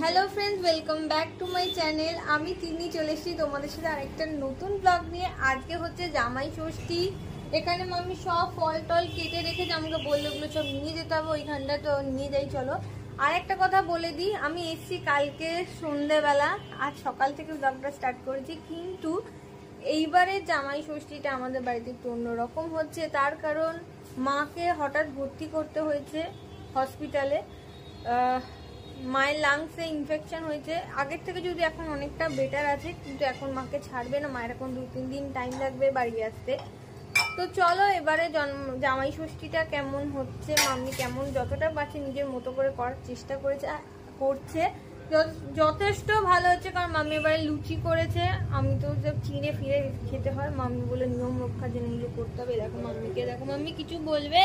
Hello friends, welcome back to my channel. আমি তিনি চলে এসেছি তোমাদের সাথে আরেকটা নতুন ব্লগ নিয়ে। আজকে হচ্ছে জামাই ষষ্ঠী। এখানে মাম্মি সব ফল টল কেটে রেখেছে, আমাকে বললো ওগুলো সব নিয়ে যেতে হবে ওইখানটা, তো নিয়ে যাই চলো। আর একটা কথা বলে দিই, আমি এসেছি কালকে সন্ধ্যেবেলা, আজ সকাল থেকে ব্লগটা স্টার্ট করেছি, কিন্তু এইবারে জামাই ষষ্ঠীটা আমাদের বাড়িতে একটু অন্যরকম হচ্ছে। তার কারণ মাকে হঠাৎ ভর্তি করতে হয়েছে হসপিটালে। মায়ের লাংসে ইনফেকশন হয়েছে, আগের থেকে যদি এখন অনেকটা বেটার আছে, কিন্তু এখন মাকে ছাড়বে না, মায়ের এখন 2-3 দিন টাইম লাগবে বাড়ি আসতে। তো চলো এবারে জামাই ষষ্ঠীটা কেমন হচ্ছে, মাম্মি কেমন যতটা পারছে নিজের মতো করে করার চেষ্টা করছে, যথেষ্ট ভালো হচ্ছে। কারণ মাম্মি এবারে লুচি করেছে, আমি তো সব চিড়ে ফিরে খেতে হয়, মাম্মি বলে নিয়ম রক্ষা জিনিসগুলো করতে হবে। দেখো মাম্মিকে, দেখো মাম্মি কিছু বলবে,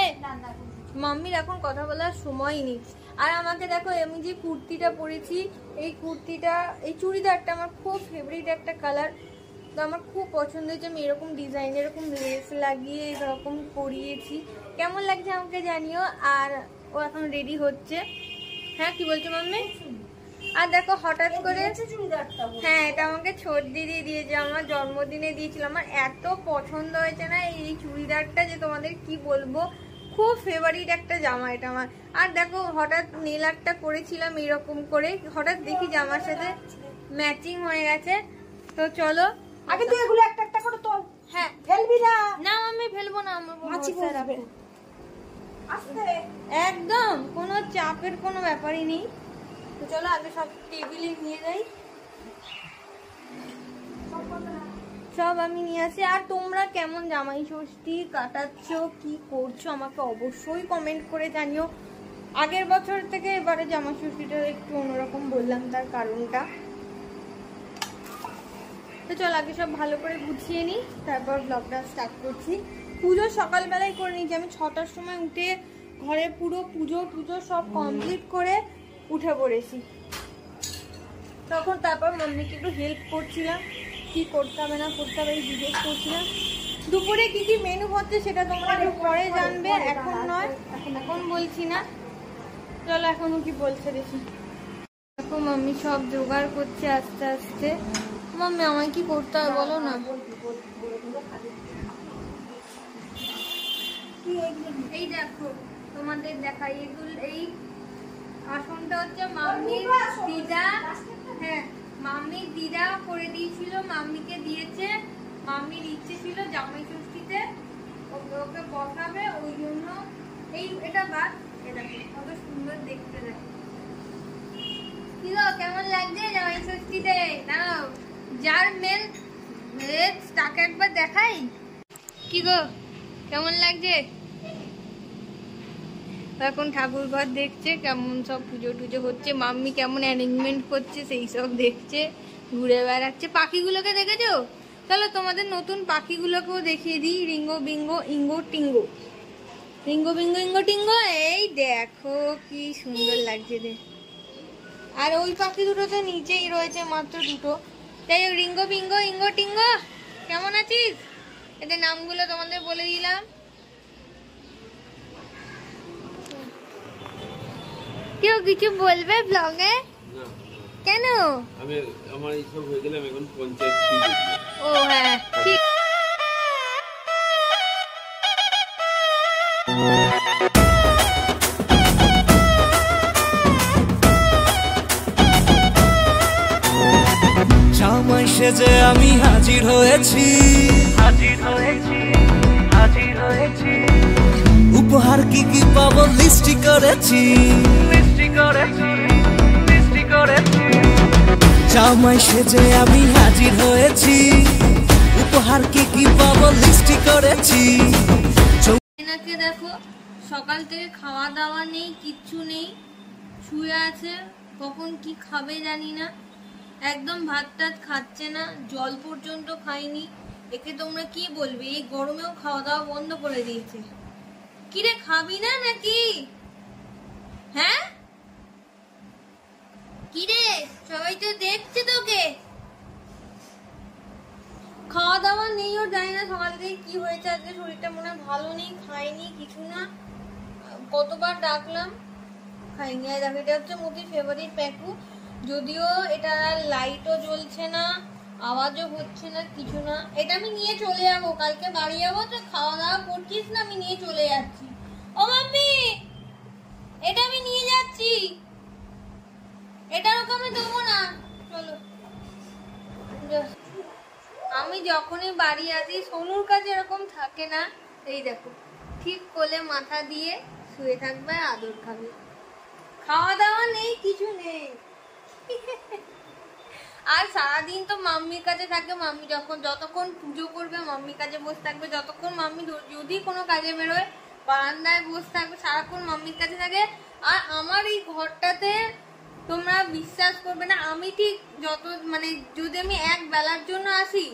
মাম্মির এখন কথা বলার সময় নেই। আর আমাকে দেখো, আমি যে কুর্তিটা পরেছি, এই কুর্তিটা, এই চুড়িদারটা আমার খুব ফেভারিট একটা কালার, তো আমার খুব পছন্দ হয়েছে। আমি এরকম ডিজাইন, এরকম লেস লাগিয়ে এরকম করিয়েছি, কেমন লাগছে আমাকে জানিও। আর ও এখন রেডি হচ্ছে। হ্যাঁ কি বলছো মাম্মি? আর দেখো হঠাৎ করে, হ্যাঁ এটা আমাকে ছোট দিদি দিয়েছে, আমার জন্মদিনে দিয়েছিল। আমার এত পছন্দ হয়েছে না এই চুড়িদারটা, যে তোমাদের কি বলবো, খুব ফেভারিট একটা জামা এটা আমার। আর দেখো হঠাৎ নেল আর্টটা করেছিলাম এরকম করে, হঠাৎ দেখি জামার সাথে ম্যাচিং হয়ে গেছে। তো চলো আগে তুই এগুলো একটা একটা করে তোল। হ্যাঁ ফেলবি না। না আমি ফেলবো না, আমার মাছি বসবে আস্তে, একদম কোনো চাপের কোনো ব্যাপারই নেই। তো চলো আগে সব টেবিলে নিয়ে যাই, সব আমি নিয়ে আসি। আর তোমরা কেমন জামাই ষষ্ঠী কাটাচ্ছ, কি করছো, আমাকে অবশ্যই কমেন্ট করে জানিও। আগের বছর থেকে এবারে জামাই ষষ্ঠীটা একটু অন্যরকম বললাম, তার কারণটা। তো চল আগে সব ভালো করে গুছিয়ে নিই, তারপর ব্লগটা স্টার্ট করছি। পুজো সকালবেলায় করে নিয়েছি, আমি 6টার সময় উঠে ঘরে পুরো পুজো সব কমপ্লিট করে উঠে পড়েছি। তখন তারপর মাম্মিকে একটু হেল্প করছিলাম, কি করতে হবে না করতে হবে জিজ্ঞেস করছিলাম। দুপুরে কি কি মেনু হচ্ছে সেটা তোমরা একটু পরে জানবে, এখন নয়, এখন বলছি না। চলো এখনো কি বলছে দেখি। দেখো মাম্মি সব জোগাড় করছে আস্তে আস্তে। মাম্মি আমায় কি করতে হবে বলো না। এই দেখো তোমাদের দেখাই, এগুলো এই আসনটা হচ্ছে মাম্মির দিদা, হ্যাঁ মাম্মির দিদা করে দিয়েছিল, মাম্মিকে দিয়েছে। মাম্মির ইচ্ছে ছিল জামাই ষষ্ঠীতে ওকে বসাবে, ওই জন্য এই এটা বাদ। এটা কত সুন্দর দেখতে লাগে, কি গো কেমন লাগছে জামাই ষষ্ঠীতে? দাঁড়াও, যার মেন তাকে একবার দেখাই, কি গো কেমন লাগছে? এখন ঠাকুর ঘর দেখছে, কেমন সব পুজো টুজো হচ্ছে, মাম্মি কেমন অ্যারেঞ্জমেন্ট করছে সেই সব দেখছে, ঘুরে বেড়াচ্ছে। পাখিগুলোকে দেখেছো? চলো তোমাদের নতুন পাখিগুলোকেও দেখিয়ে দিই। রিঙ্গো বিঙ্গো ইঙ্গো টিঙ্গো, রিঙ্গো বিঙ্গো ইঙ্গো টিঙ্গো, এই দেখো কি সুন্দর লাগছে রে। আর ওই পাখি দুটো তো নিচেই রয়েছে, মাত্র দুটো। তাই রিঙ্গো বিঙ্গো ইঙ্গো টিঙ্গো, কেমন আছিস? এদের নামগুলো তোমাদের বলে দিলাম। কেউ কিছু বলবে ব্লগে? কেন? আমি আমার এইসব হয়ে গেলাম এখন পঞ্চায়েত। ও হ্যাঁ ঠিক। জামাই সেজে আমি হাজির হয়েছি, উপহার কি কি পাবো লিস্টি করেছি। জামাই সেজে আমি হাজির হয়েছি, উপহার কি কি পাবো লিস্টি করেছি। এনাকে দেখো সকাল থেকে খাওয়া দাওয়া নেই, কিচ্ছু নেই, শুয়ে আছে, কখন কি খাবে জানি না, একদম ভাত টাত খাচ্ছে না, জল পর্যন্ত খায়নি। একে তোমরা কি বলবে, এই গরমেও খাওয়া দাওয়া বন্ধ করে দিয়েছে। কিরে খাবি না নাকি? হ্যাঁ কিরে, সবাই তো দেখছে তোকে, খাওয়া দাওয়া নেই, ওর জানি না সকাল থেকে কি হয়েছে, আজকে শরীরটা মনে হয় ভালো নেই, খায়নি কিছু না, কতবার ডাকলাম খাইনি। আর দেখো এটা হচ্ছে মতির ফেভারিট প্যাকু। যদিও এটা লাইটও জ্বলছে না, আওয়াজও হচ্ছে না, কিছু না। এটা আমি নিয়ে চলে যাবো, কালকে বাড়ি যাবো তো, খাওয়া দাওয়া করছিস না, আমি নিয়ে চলে যাচ্ছি। ও মাম্মি, এটা আমি নিয়ে যাচ্ছি, এটার ওকে আমি দেবো না। চলো। আমি যখনই বাড়ি আসি সোনুর কাছে এরকম থাকে না, এই দেখো ঠিক কোলে মাথা দিয়ে শুয়ে থাকবে, আদর খাবে, খাওয়া দাওয়া নেই, কিছু নেই। আর সারাদিন তো মাম্মির কাছে থাকে, মাম্মি যতক্ষণ পুজো করবে মাম্মির কাছে বসে থাকবে, যতক্ষণ মাম্মি যদি কোনো কাজে বেরোয় বারান্দায় বসে থাকবে, সারাক্ষণ মাম্মির কাছে থাকে। আর আমার এই ঘরটাতে তোমরা বিশ্বাস করবে না, আমি ঠিক যদি আমি এক বেলার জন্য আসি,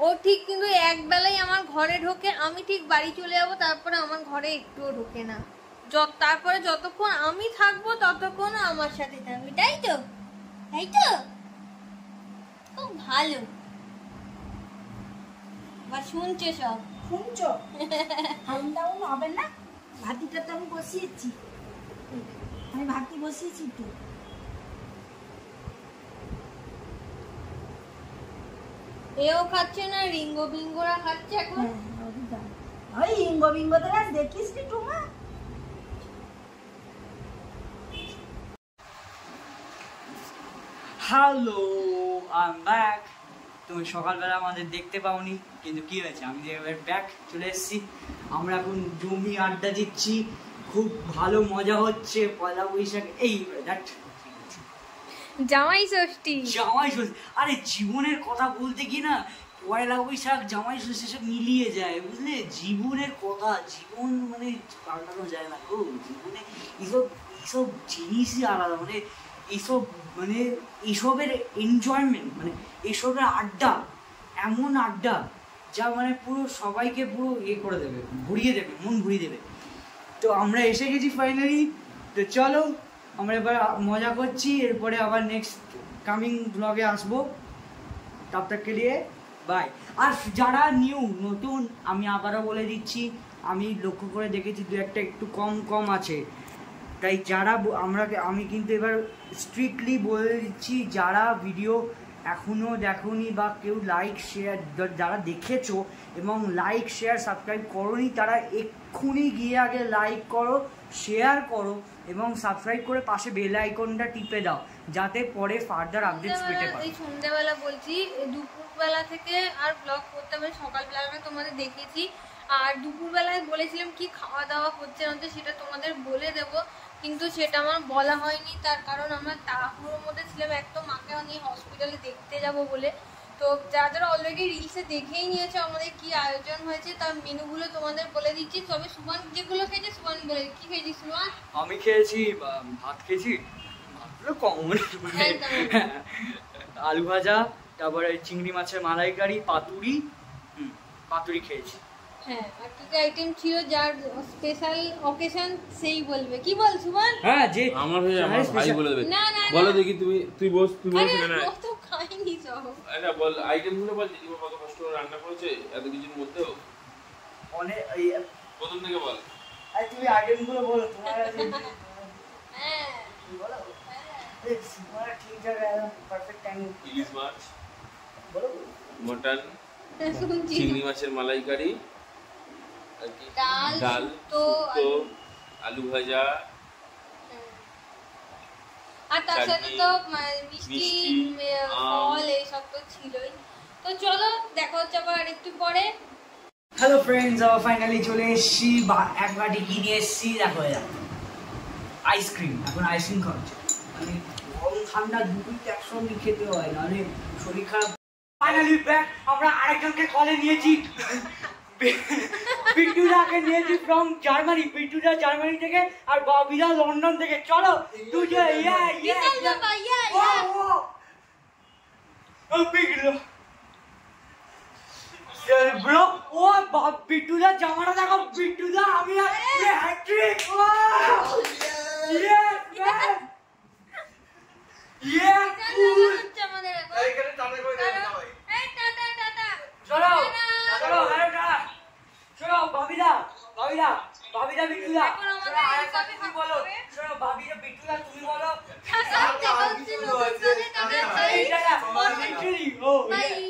ও ঠিক কিন্তু এক বেলাই আমার ঘরে ঢোকে, আমি ঠিক বাড়ি চলে যাবো, তারপরে আমার ঘরে একটুও ঢোকে না। তারপরে যতক্ষণ আমি থাকবো ততক্ষণ আমার সাথে থাকবে, তাই তো? তাই তো? খুব ভালো। বা শুনছে সব? শুনছো? ডাউন ডাউন হবে না? ভাতিটা তো আমি বসিয়েছি, আমি ভাতি বসিয়েছি তো। এও খাচ্ছে না, রিঙ্গো বিঙ্গোরা খাচ্ছে এখন। ওই ইঙ্গো বিঙ্গো তো দেখিস কি টুমা? Hello, I am back. তুমি সকালবেলা আমাদের দেখতে পাওনি, কিন্তু কি হয়েছে, আমি এবার ব্যাক চলে এসেছি। আমরা এখন জমি আড্ডা দিচ্ছি, খুব ভালো মজা হচ্ছে। পয়লা বৈশাখ, এই জামাই ষষ্ঠী, জামাই ষষ্ঠী, আরে জীবনের কথা বলতে কি না, পয়লা বৈশাখ জামাই ষষ্ঠী সব মিলিয়ে যায়, বুঝলে? জীবনের কথা, জীবন মানে পাল্টানো যায় না গো। জীবনে এইসব জিনিসই আলাদা, এইসবের এনজয়মেন্ট, এইসবের আড্ডা, এমন আড্ডা যা পুরো সবাইকে পুরো করে দেবে, ঘুরিয়ে দেবে, মন ঘুরিয়ে দেবে। তো আমরা এসে গেছি ফাইনালি। তো চলো, আমরা এবার মজা করছি, এরপরে আবার নেক্সট কামিং ব্লগে আসবো। তব তক কে লিয়ে বাই। আর যারা নতুন, আমি আবারও বলে দিচ্ছি, আমি লক্ষ্য করে দেখেছি দু একটা একটু কম আছে, তাই যারা আমি কিন্তু এবার স্ট্রিক্টলি বলে দিচ্ছি, যারা ভিডিও এখনও দেখোনি বা কেউ লাইক শেয়ার, যারা দেখেছো এবং লাইক শেয়ার সাবস্ক্রাইব করোনি, তারা এক্ষুনি গিয়ে আগে লাইক করো, শেয়ার করো এবং সাবস্ক্রাইব করে পাশে বেল আইকনটা টিপে দাও, যাতে পরে ফার্দার আপডেটস পেতে পারো। এই সন্ধ্যাবেলা বলছি, দুপুরবেলা থেকে আর ব্লগ করতে হবে, সকালবেলা তোমাদের দেখেছি, আর দুপুরবেলায় বলেছিলাম কি খাওয়া দাওয়া হচ্ছে না, সেটা তোমাদের বলে দেবো, কিন্তু সেটা আমার বলা হয়নি। তার কারণ আমরা তাড়াহুড়োর মধ্যে ছিলাম, একটা মাকে নিয়ে হসপিটালে দেখতে যাব বলে। তো যারা অলরেডি রিলসে দেখেই নিয়েছে আমাদের কি আয়োজন হয়েছে, তার মেনুগুলো তোমাদের বলে দিচ্ছি। তবে সুবান যেগুলো খেয়েছে, সুবান বলে কি খেয়েছি? সুবান, আমি খেয়েছি ভাত খেয়েছি, কমন আলু ভাজা, তারপরে চিংড়ি মাছের মালাইকারি, পাতুরি খেয়েছি। হ্যাঁ, আর কি কি আইটেম ছিল, যার স্পেশাল অকেশন সেই বলবে। কি বল সুবান? হ্যাঁ, যে আমার ভাই বলে দেবে। না বলো দেখি, তুই বল না। ও তো খাইনি সব। আরে বল, আইটেম গুলো বল, দিদি কত কষ্ট করে রান্না করেছে এত কিছুর মধ্যেও। অনেক প্রথম থেকে বল। আরে তুমি আইটেম গুলো বলো, তোমার হ্যাঁ বলো। হ্যাঁ, তোমার ঠিক জায়গায় পারফেক্ট টাইম। ইলিশ মাছ, বলো, মটন, চিংড়ি মাছের মালাইকারি, ডাল, শুক্তো, আলু ভাজা, আর তার সাথে তো মিষ্টি, ফল, এইসব তো ছিলই। তো চলো, দেখা হচ্ছে আবার একটু পরে। হ্যালো ফ্রেন্ডস, ফাইনালি চলে এসেছি, এক বাটি ঘি নিয়ে এসেছি। দেখো আইসক্রিম, এখন আইসক্রিম খাচ্ছে, গরম ঠান্ডা দুটোই একসঙ্গে খেতে হয়, নাহলে শরীর খারাপ। ফাইনালি ব্যাক, আমরা আরেকজনকে কলে নিয়েছি, বিট্টুদাকে নিয়েছি ফ্রম জার্মানি, বিট্টুদা জার্মানি থেকে আর বাবিদা লন্ডন থেকে। চলো দুজনে ব্রো, ও বিট্টুদা জামাটা দেখো, বিট্টুদা আমি হ্যাট্রিক, ভাবিদা বিট্টুদা, তুমি বলো, শোনো ভাবিদা বিট্টুদা তুমি বলো। Oh, bye yeah.